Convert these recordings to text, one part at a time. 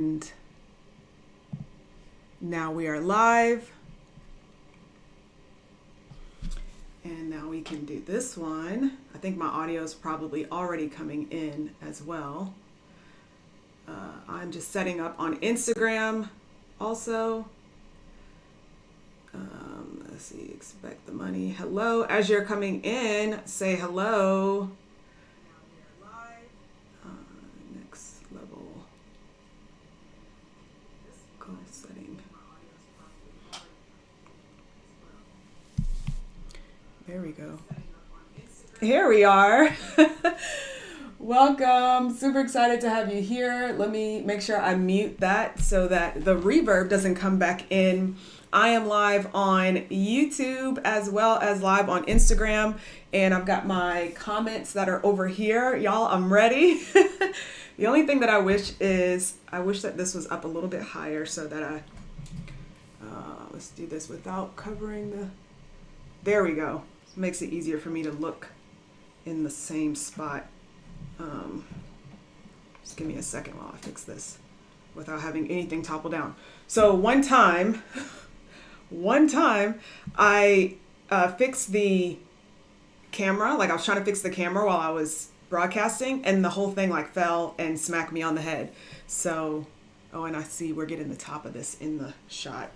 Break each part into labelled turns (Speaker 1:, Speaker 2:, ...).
Speaker 1: And now we are live. And now we can do this one. I think my audio is probably already coming in as well. I'm just setting up on Instagram also. Let's see, expect the money. Hello, as you're coming in, say hello. Next level. Goal setting. There we go. Here we are. Welcome. Super excited to have you here. Let me make sure I mute that so that the reverb doesn't come back in. I am live on YouTube as well as live on Instagram. And I've got my comments that are over here. Y'all, I'm ready. The only thing that I wish that this was up a little bit higher so that let's do this without covering the, there we go. Makes it easier for me to look in the same spot. Just give me a second while I fix this without having anything topple down. So one time I fixed the camera, like I was trying to fix the camera while I was broadcasting, and the whole thing like fell and smacked me on the head. So, oh, and I see we're getting the top of this in the shot.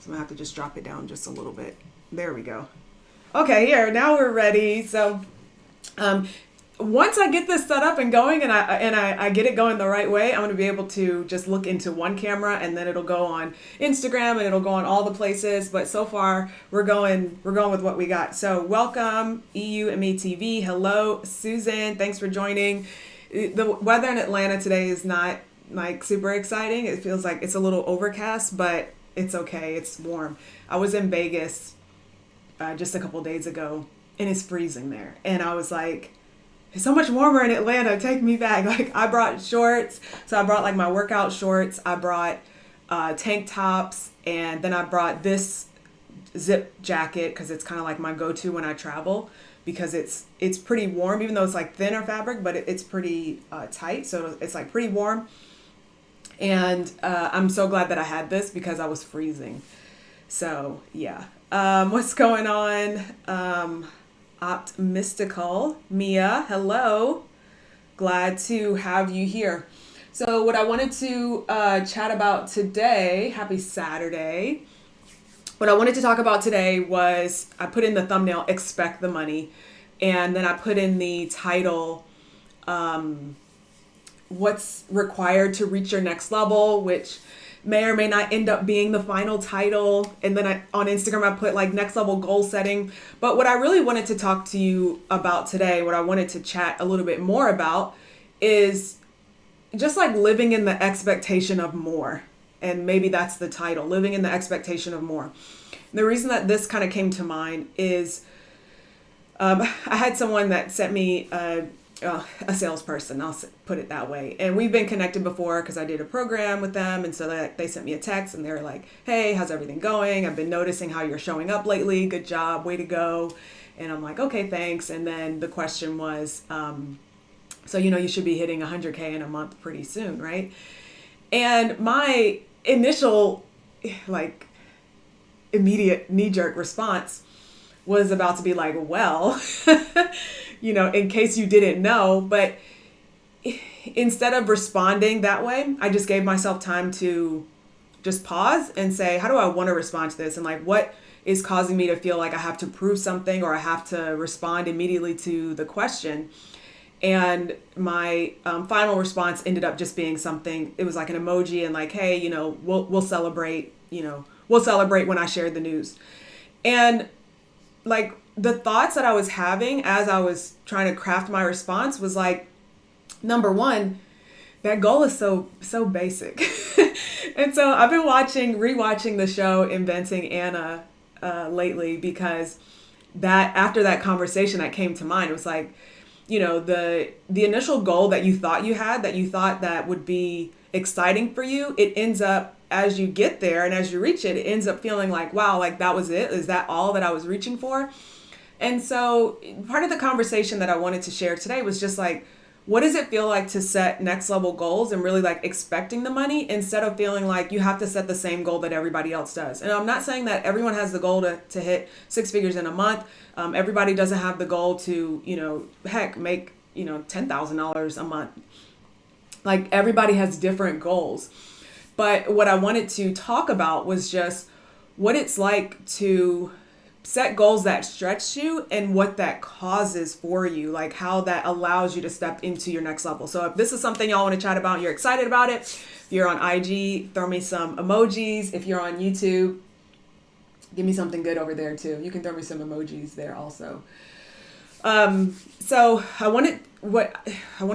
Speaker 1: So I'm gonna have to just drop it down just a little bit. There we go. Okay, here, now we're ready. So once I get this set up and going and I get it going the right way, I'm going to be able to just look into one camera and then it'll go on Instagram and it'll go on all the places. But so far we're going with what we got. So welcome EUME TV. Hello, Susan. Thanks for joining. The weather in Atlanta today is not like super exciting. It feels like it's a little overcast, but it's okay. It's warm. I was in Vegas just a couple days ago and it's freezing there. And I was like, it's so much warmer in Atlanta. Take me back. Like I brought shorts. So I brought like my workout shorts. I brought tank tops. And then I brought this zip jacket because it's kind of like my go-to when I travel because it's pretty warm, even though it's like thinner fabric, but it's pretty tight. So it's like pretty warm. And I'm so glad that I had this because I was freezing. So yeah. What's going on? Optimistical Mia, hello. Glad to have you here. So what I wanted to chat about today, happy Saturday. What I wanted to talk about today was I put in the thumbnail, expect the money. And then I put in the title, what's required to reach your next level, which may or may not end up being the final title. And then on Instagram, I put like next level goal setting. But what I really wanted to talk to you about today, what I wanted to chat a little bit more about is just like living in the expectation of more. And maybe that's the title, living in the expectation of more. The reason that this kind of came to mind is I had someone that sent me a salesperson, I'll put it that way. And we've been connected before because I did a program with them. And so they sent me a text and they were like, hey, how's everything going? I've been noticing how you're showing up lately. Good job. Way to go. And I'm like, okay, thanks. And then the question was, so, you should be hitting 100K in a month pretty soon, right? And my initial, like, immediate knee-jerk response was about to be like, well, in case you didn't know, but instead of responding that way, I just gave myself time to just pause and say, how do I want to respond to this? And like, what is causing me to feel like I have to prove something or I have to respond immediately to the question? And my final response ended up just being something, it was like an emoji and like, hey, we'll celebrate, we'll celebrate when I share the news. And like the thoughts that I was having as I was trying to craft my response was like, number one, that goal is so basic. And so I've been rewatching the show Inventing Anna lately because after that conversation that came to mind, it was like, the initial goal that you thought you had, that you thought that would be exciting for you, it ends up as you get there and as you reach it, it ends up feeling like, wow, like that was it. Is that all that I was reaching for? And so part of the conversation that I wanted to share today was just like, what does it feel like to set next level goals and really like expecting the money instead of feeling like you have to set the same goal that everybody else does? And I'm not saying that everyone has the goal to hit six figures in a month. Everybody doesn't have the goal to, heck, make, $10,000 a month. Like everybody has different goals. But what I wanted to talk about was just what it's like to set goals that stretch you and what that causes for you, like how that allows you to step into your next level. So if this is something y'all want to chat about, you're excited about it, if you're on IG, throw me some emojis. If you're on YouTube, give me something good over there too. You can throw me some emojis there also. So I wanted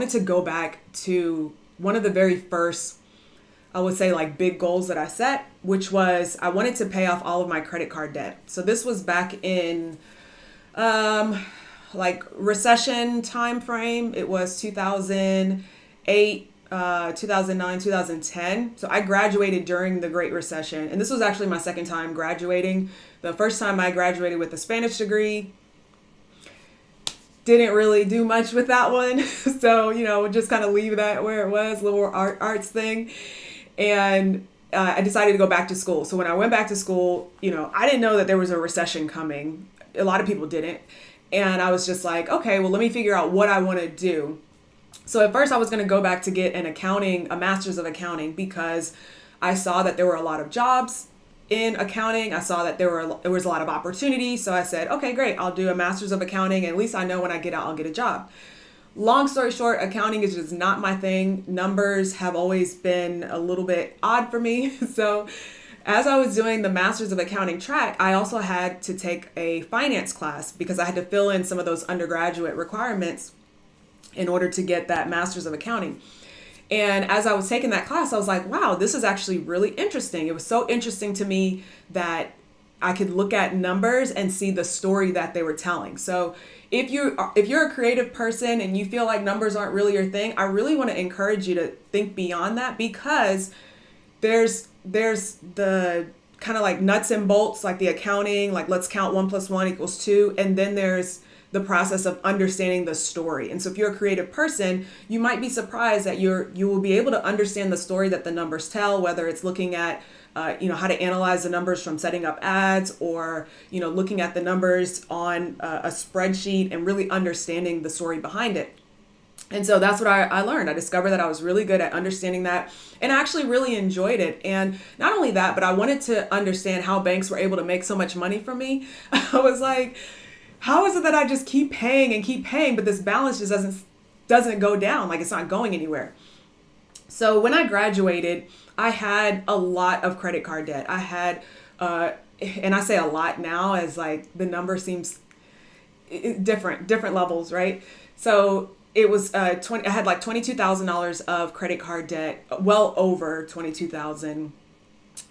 Speaker 1: to go back to one of the very first, I would say, like big goals that I set, which was I wanted to pay off all of my credit card debt. So this was back in like recession time frame. It was 2008, 2009, 2010. So I graduated during the Great Recession. And this was actually my second time graduating. The first time I graduated with a Spanish degree. Didn't really do much with that one. So, just kind of leave that where it was, little arts thing. And I decided to go back to school. So when I went back to school, I didn't know that there was a recession coming. A lot of people didn't. And I was just like, okay, well, let me figure out what I want to do. So at first I was going to go back to get a master's of accounting, because I saw that there were a lot of jobs in accounting. I saw that there was a lot of opportunity. So I said, okay, great. I'll do a master's of accounting. And at least I know when I get out, I'll get a job. Long story short, accounting is just not my thing. Numbers have always been a little bit odd for me. So as I was doing the Masters of Accounting track, I also had to take a finance class because I had to fill in some of those undergraduate requirements in order to get that Masters of Accounting. And as I was taking that class, I was like, wow, this is actually really interesting. It was so interesting to me that I could look at numbers and see the story that they were telling. So if you're a creative person and you feel like numbers aren't really your thing, I really want to encourage you to think beyond that, because there's the kind of like nuts and bolts, like the accounting, like let's count 1 + 1 = 2. And then there's the process of understanding the story. And so if you're a creative person, you might be surprised that you will be able to understand the story that the numbers tell, whether it's looking at how to analyze the numbers from setting up ads, or, looking at the numbers on a spreadsheet and really understanding the story behind it. And so that's what I learned. I discovered that I was really good at understanding that, and I actually really enjoyed it. And not only that, but I wanted to understand how banks were able to make so much money from me. I was like, how is it that I just keep paying, but this balance just doesn't go down, like it's not going anywhere? So when I graduated, I had a lot of credit card debt. I had, and I say a lot now as like the number seems different levels, right? So it was I had like $22,000 of credit card debt, well over $22,000.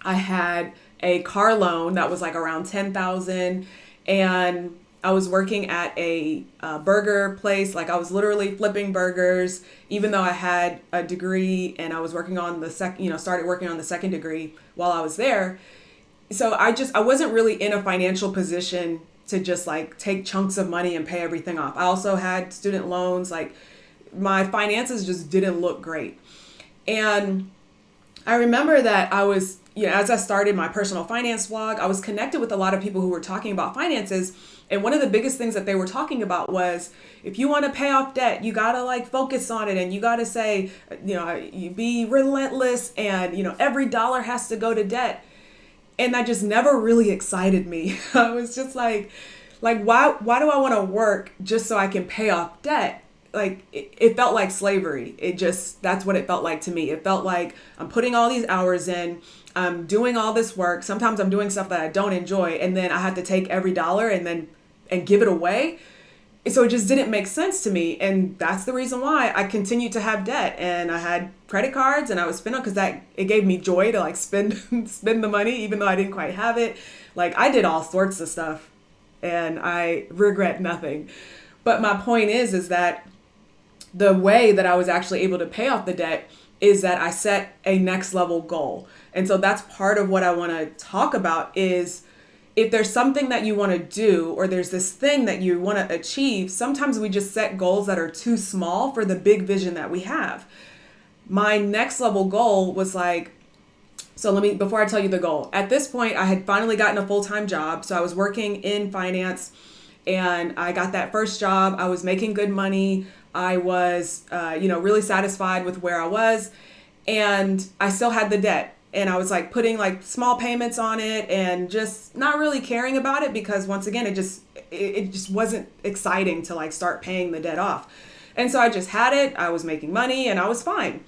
Speaker 1: I had a car loan that was like around $10,000, and I was working at a burger place. Like I was literally flipping burgers, even though I had a degree, and I was working on started working on the second degree while I was there. So I wasn't really in a financial position to just like take chunks of money and pay everything off. I also had student loans. Like my finances just didn't look great. And I remember that I was, as I started my personal finance blog, I was connected with a lot of people who were talking about finances. And one of the biggest things that they were talking about was, if you want to pay off debt, you got to like focus on it. And you got to say, you be relentless, and, every dollar has to go to debt. And that just never really excited me. I was just like, why do I want to work just so I can pay off debt? Like it felt like slavery. That's what it felt like to me. It felt like I'm putting all these hours in, I'm doing all this work. Sometimes I'm doing stuff that I don't enjoy, and then I have to take every dollar and give it away. So it just didn't make sense to me. And that's the reason why I continued to have debt, and I had credit cards, and I would spend on, because it gave me joy to like spend the money, even though I didn't quite have it. Like I did all sorts of stuff, and I regret nothing. But my point is that the way that I was actually able to pay off the debt is that I set a next level goal. And so that's part of what I want to talk about is if there's something that you want to do, or there's this thing that you want to achieve, sometimes we just set goals that are too small for the big vision that we have. My next level goal was like, before I tell you the goal, at this point, I had finally gotten a full-time job. So I was working in finance, and I got that first job. I was making good money. I was, really satisfied with where I was, and I still had the debt. And I was like putting like small payments on it and just not really caring about it, because once again, it just wasn't exciting to like start paying the debt off. And so I just had it. I was making money and I was fine.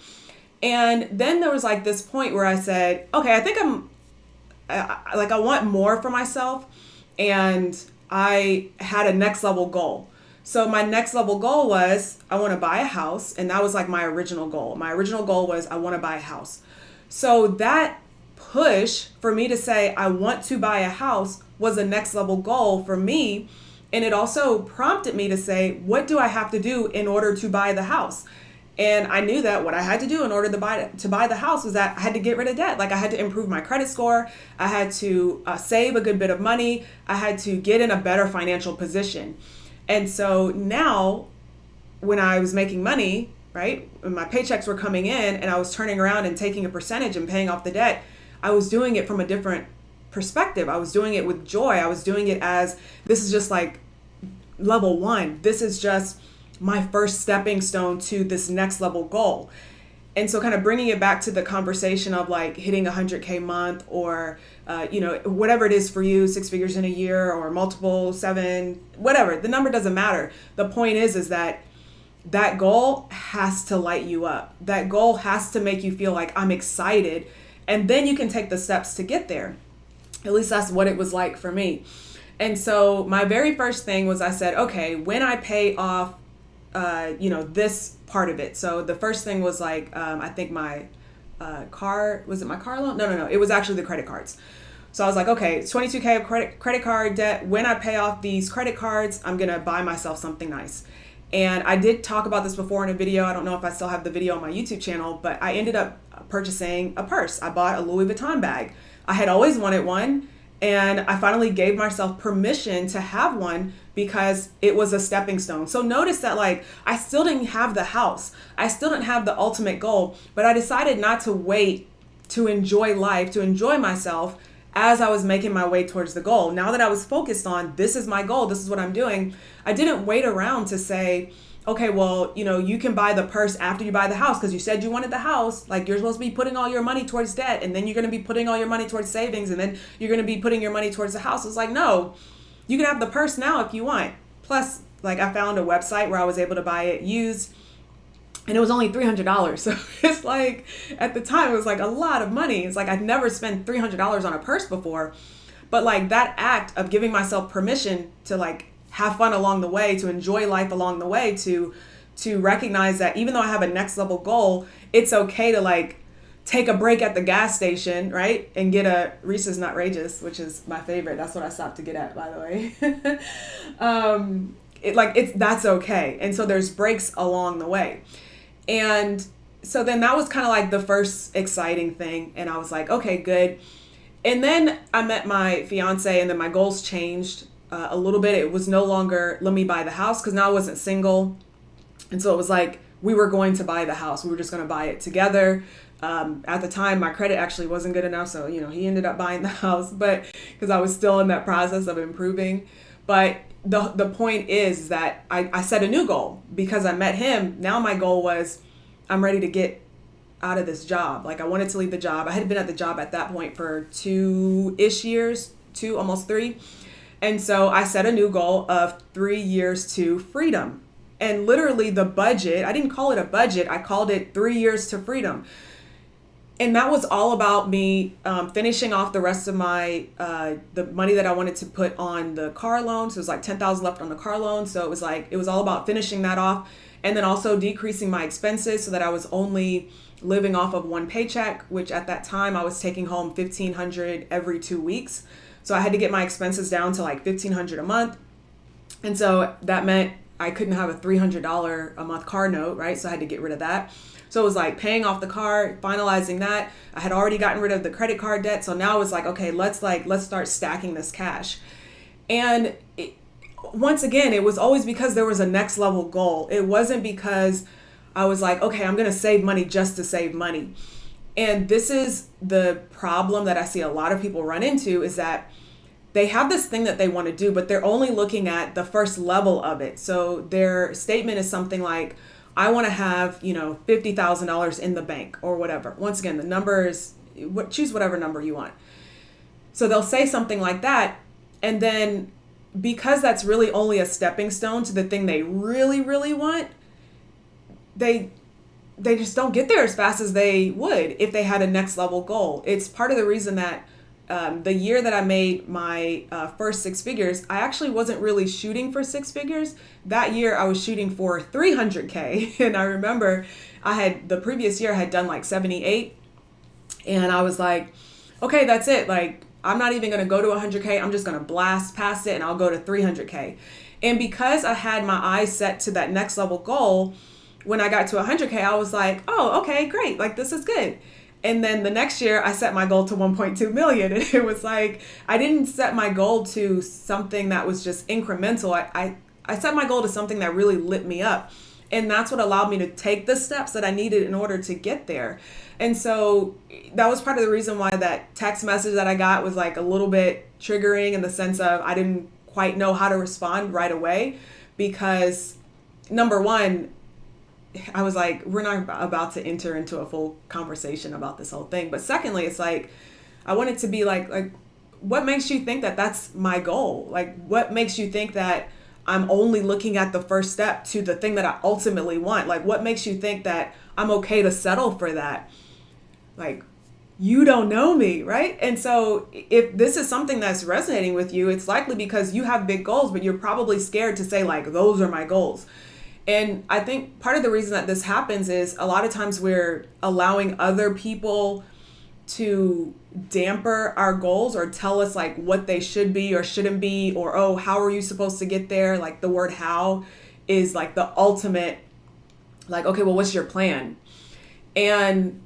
Speaker 1: And then there was like this point where I said, okay, I think I want more for myself. And I had a next level goal. So my next level goal was I want to buy a house. And that was like my original goal. My original goal was I want to buy a house. So that push for me to say I want to buy a house was a next level goal for me. And it also prompted me to say, what do I have to do in order to buy the house? And I knew that what I had to do in order to buy the house was that I had to get rid of debt. Like I had to improve my credit score. I had to save a good bit of money. I had to get in a better financial position. And so now when I was making money, right, when my paychecks were coming in and I was turning around and taking a percentage and paying off the debt, I was doing it from a different perspective. I was doing it with joy. I was doing it as, this is just like level one. This is just my first stepping stone to this next level goal. And so kind of bringing it back to the conversation of like hitting 100K month, or, whatever it is for you, 6 figures in a year or multiple 7, whatever, the number doesn't matter. The point is that goal has to light you up. That goal has to make you feel like I'm excited. And then you can take the steps to get there. At least that's what it was like for me. And so my very first thing was I said, okay, when I pay off, this part of it. So the first thing was like, I think my car, was it my car loan? No. It was actually the credit cards. So I was like, okay, it's 22K of credit card debt. When I pay off these credit cards, I'm going to buy myself something nice. And I did talk about this before in a video. I don't know if I still have the video on my YouTube channel, but I ended up purchasing a purse. I bought a Louis Vuitton bag. I had always wanted one, and I finally gave myself permission to have one because it was a stepping stone. So notice that like I still didn't have the house. I still didn't have the ultimate goal, but I decided not to wait to enjoy life, to enjoy myself as I was making my way towards the goal. Now that I was focused on, this is my goal, this is what I'm doing, I didn't wait around to say, okay, well, you can buy the purse after you buy the house because you said you wanted the house. Like you're supposed to be putting all your money towards debt, and then you're going to be putting all your money towards savings, and then you're going to be putting your money towards the house. It's like, no, you can have the purse now if you want. Plus, like I found a website where I was able to buy it used, and it was only $300. So it's like, at the time, it was like a lot of money. It's like I'd never spent $300 on a purse before. But like that act of giving myself permission to like have fun along the way, to enjoy life along the way, to recognize that even though I have a next level goal, it's okay to like take a break at the gas station, right? And get a Reese's Nutrageous, which is my favorite. That's what I stopped to get at, by the way. That's okay. And so there's breaks along the way. And so then that was kind of like the first exciting thing. And I was like, okay, good. And then I met my fiance, and then my goals changed a little bit. It was no longer, let me buy the house, because now I wasn't single. And so it was like, we were going to buy the house. We were just going to buy it together. At the time, my credit actually wasn't good enough. So, he ended up buying the house, but because I was still in that process of improving. But the point is that I set a new goal because I met him. Now my goal was, I'm ready to get out of this job. Like I wanted to leave the job. I had been at the job at that point for 2-ish years, 2, almost 3. And so I set a new goal of 3 years to freedom. And literally the budget, I didn't call it a budget. I called it 3 years to freedom. And that was all about me finishing off the rest of my, the money that I wanted to put on the car loan. So it was like $10,000 left on the car loan. So it was all about finishing that off. And then also decreasing my expenses so that I was only living off of one paycheck, which at that time I was taking home $1,500 every 2 weeks. So I had to get my expenses down to like $1,500 a month. And so that meant I couldn't have a $300 a month car note, right? So I had to get rid of that. So it was like paying off the car, finalizing that. I had already gotten rid of the credit card debt. So now it's like, okay, let's start stacking this cash. And once again, it was always because there was a next level goal. It wasn't because I was like, okay, I'm going to save money just to save money. And this is the problem that I see a lot of people run into, is that they have this thing that they want to do, but they're only looking at the first level of it. So their statement is something like, I want to have, $50,000 in the bank or whatever. Once again, the number is, choose whatever number you want. So they'll say something like that. And then because that's really only a stepping stone to the thing they really, really want, they just don't get there as fast as they would if they had a next level goal. It's part of the reason that the year that I made my first six figures, I actually wasn't really shooting for six figures. That year I was shooting for 300K. And I remember the previous year I had done like 78. And I was like, okay, that's it. Like, I'm not even going to go to 100K. I'm just going to blast past it and I'll go to 300K. And because I had my eyes set to that next level goal, when I got to 100K, I was like, oh, okay, great. Like, this is good. And then the next year I set my goal to 1.2 million. And it was like, I didn't set my goal to something that was just incremental. I set my goal to something that really lit me up. And that's what allowed me to take the steps that I needed in order to get there. And so that was part of the reason why that text message that I got was like a little bit triggering, in the sense of I didn't quite know how to respond right away, because number one, I was like, we're not about to enter into a full conversation about this whole thing. But secondly, it's like, I want it to be like, what makes you think that that's my goal? Like, what makes you think that I'm only looking at the first step to the thing that I ultimately want? Like, what makes you think that I'm okay to settle for that? Like, you don't know me, right? And so if this is something that's resonating with you, it's likely because you have big goals, but you're probably scared to say like, those are my goals. And I think part of the reason that this happens is a lot of times we're allowing other people to damper our goals or tell us like what they should be or shouldn't be, or, oh, how are you supposed to get there? Like, the word how is like the ultimate, like, okay, well, what's your plan? And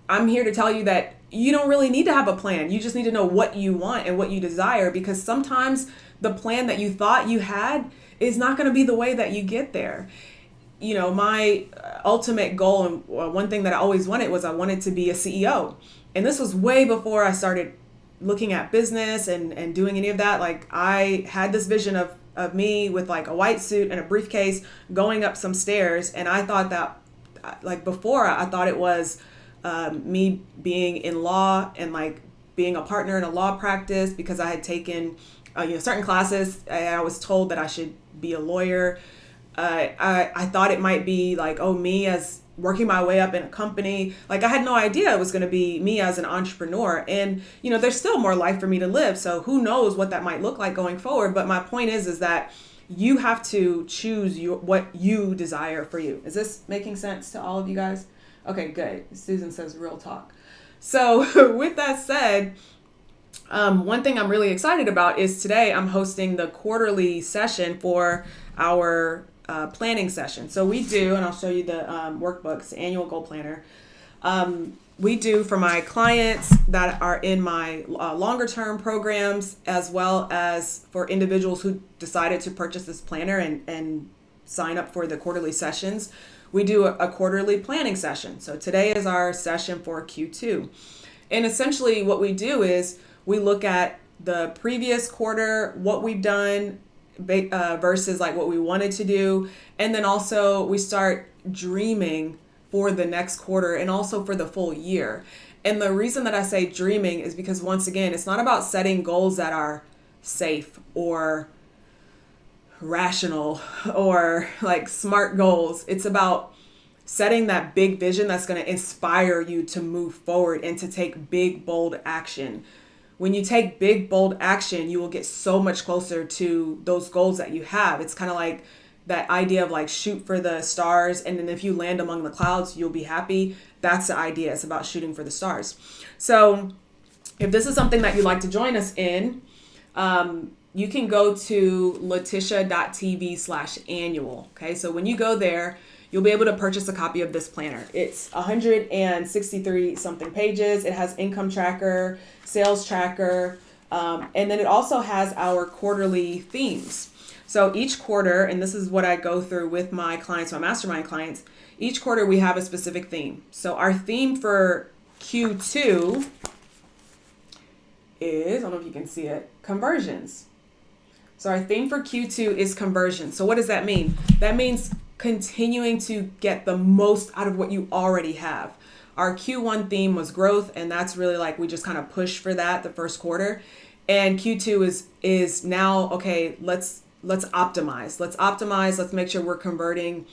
Speaker 1: I'm here to tell you that you don't really need to have a plan. You just need to know what you want and what you desire, because sometimes the plan that you thought you had is not going to be the way that you get there. My ultimate goal, and one thing that I always wanted, was I wanted to be a CEO. And this was way before I started looking at business and doing any of that. Like, I had this vision of me with like a white suit and a briefcase going up some stairs. And I thought that, like, before I thought it was me being in law and like being a partner in a law practice, because I had taken certain classes. I was told that I should be a lawyer. I thought it might be like, oh, me as working my way up in a company. Like, I had no idea it was going to be me as an entrepreneur. And, there's still more life for me to live. So who knows what that might look like going forward. But my point is that you have to choose what you desire for you. Is this making sense to all of you guys? Okay, good. Susan says real talk. So with that said, one thing I'm really excited about is today I'm hosting the quarterly session for our planning session. So we do, and I'll show you the workbooks, annual goal planner. We do for my clients that are in my longer term programs, as well as for individuals who decided to purchase this planner and sign up for the quarterly sessions. We do a quarterly planning session. So today is our session for Q2. And essentially what we do is we look at the previous quarter, what we've done versus like what we wanted to do. And then also we start dreaming for the next quarter and also for the full year. And the reason that I say dreaming is because, once again, it's not about setting goals that are safe or rational or like smart goals. It's about setting that big vision that's going to inspire you to move forward and to take big, bold action. When you take big, bold action, you will get so much closer to those goals that you have. It's kind of like that idea of like shoot for the stars, and then if you land among the clouds, you'll be happy. That's the idea. It's about shooting for the stars. So if this is something that you'd like to join us in, you can go to latisha.tv/annual. Okay, so when you go there, you'll be able to purchase a copy of this planner. It's 163 something pages. It has income tracker, sales tracker, and then it also has our quarterly themes. So each quarter, and this is what I go through with my clients, my mastermind clients, each quarter we have a specific theme. So our theme for Q2 is, I don't know if you can see it, conversions. So our theme for Q2 is conversion. So what does that mean? That means continuing to get the most out of what you already have. Our Q1 theme was growth, and that's really like we just kind of push for that the first quarter. And Q2 is now, okay, let's optimize. Let's make sure we're converting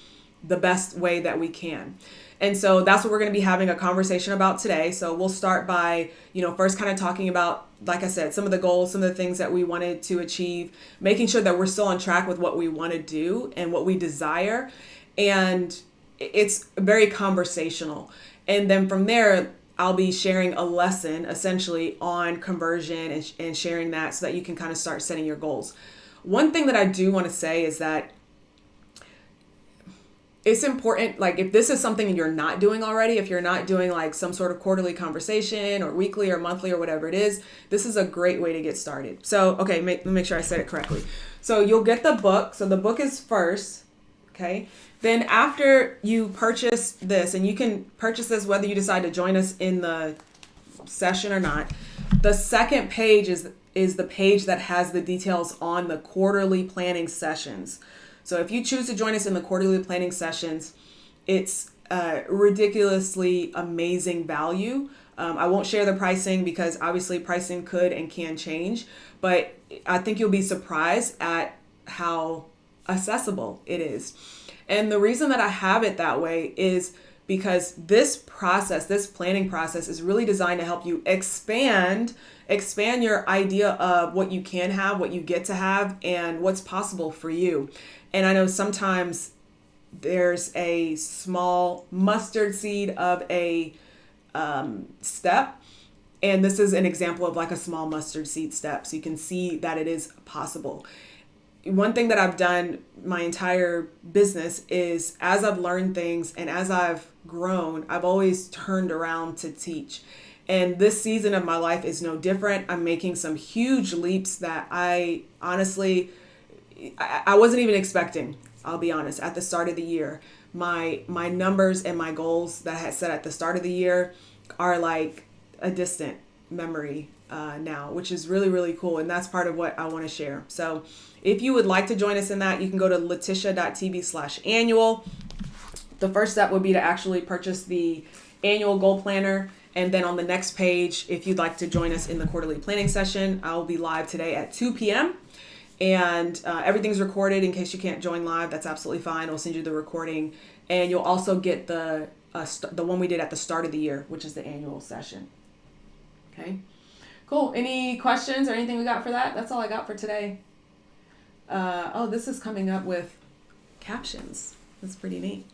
Speaker 1: the best way that we can. And so that's what we're going to be having a conversation about today. So we'll start by, first kind of talking about, like I said, some of the goals, some of the things that we wanted to achieve, making sure that we're still on track with what we want to do and what we desire. And it's very conversational. And then from there, I'll be sharing a lesson essentially on conversion and sharing that so that you can kind of start setting your goals. One thing that I do want to say is that it's important, like if this is something you're not doing already, if you're not doing like some sort of quarterly conversation or weekly or monthly or whatever it is, this is a great way to get started. So, okay, let me make sure I said it correctly. So you'll get the book. So the book is first, okay? Then after you purchase this, and you can purchase this whether you decide to join us in the session or not, the second page is the page that has the details on the quarterly planning sessions. So if you choose to join us in the quarterly planning sessions, it's ridiculously amazing value. I won't share the pricing because obviously pricing could and can change, but I think you'll be surprised at how accessible it is. And the reason that I have it that way is because this planning process is really designed to help you expand your idea of what you can have, what you get to have, and what's possible for you. And I know sometimes there's a small mustard seed of a step. And this is an example of like a small mustard seed step. So you can see that it is possible. One thing that I've done my entire business is as I've learned things and as I've grown, I've always turned around to teach. And this season of my life is no different. I'm making some huge leaps that I honestly wasn't even expecting, I'll be honest, at the start of the year. My numbers and my goals that I had set at the start of the year are like a distant memory now, which is really, really cool. And that's part of what I want to share. So if you would like to join us in that, you can go to LaTisha.tv/annual. The first step would be to actually purchase the annual goal planner. And then on the next page, if you'd like to join us in the quarterly planning session, I'll be live today at 2 p.m. And everything's recorded in case you can't join live. That's absolutely fine. I'll send you the recording. And you'll also get the one we did at the start of the year, which is the annual session. Okay, cool. Any questions or anything we got for that? That's all I got for today. This is coming up with captions. That's pretty neat.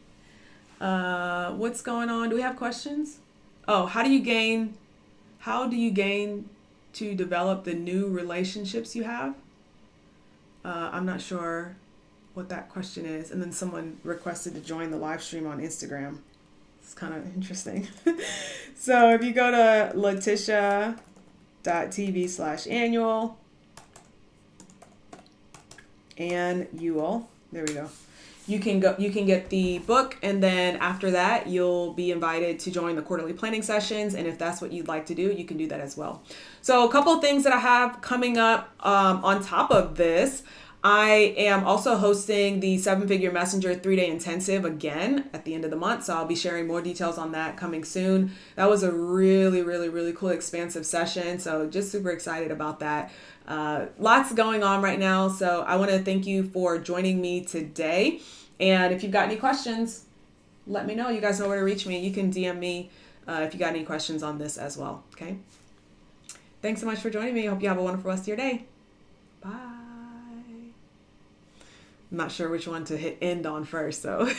Speaker 1: What's going on? Do we have questions? Oh, how do you gain to develop the new relationships you have? I'm not sure what that question is. And then someone requested to join the live stream on Instagram. It's kind of interesting. So if you go to LaTisha.tv/annual, there we go. You can get the book, and then after that, you'll be invited to join the quarterly planning sessions. And if that's what you'd like to do, you can do that as well. So a couple of things that I have coming up on top of this. I am also hosting the 7-Figure Messenger 3-day intensive again at the end of the month. So I'll be sharing more details on that coming soon. That was a really, really, really cool, expansive session. So just super excited about that. Lots going on right now. So I want to thank you for joining me today. And if you've got any questions, let me know. You guys know where to reach me. You can DM me if you got any questions on this as well. Okay. Thanks so much for joining me. I hope you have a wonderful rest of your day. Bye. I'm not sure which one to hit end on first, so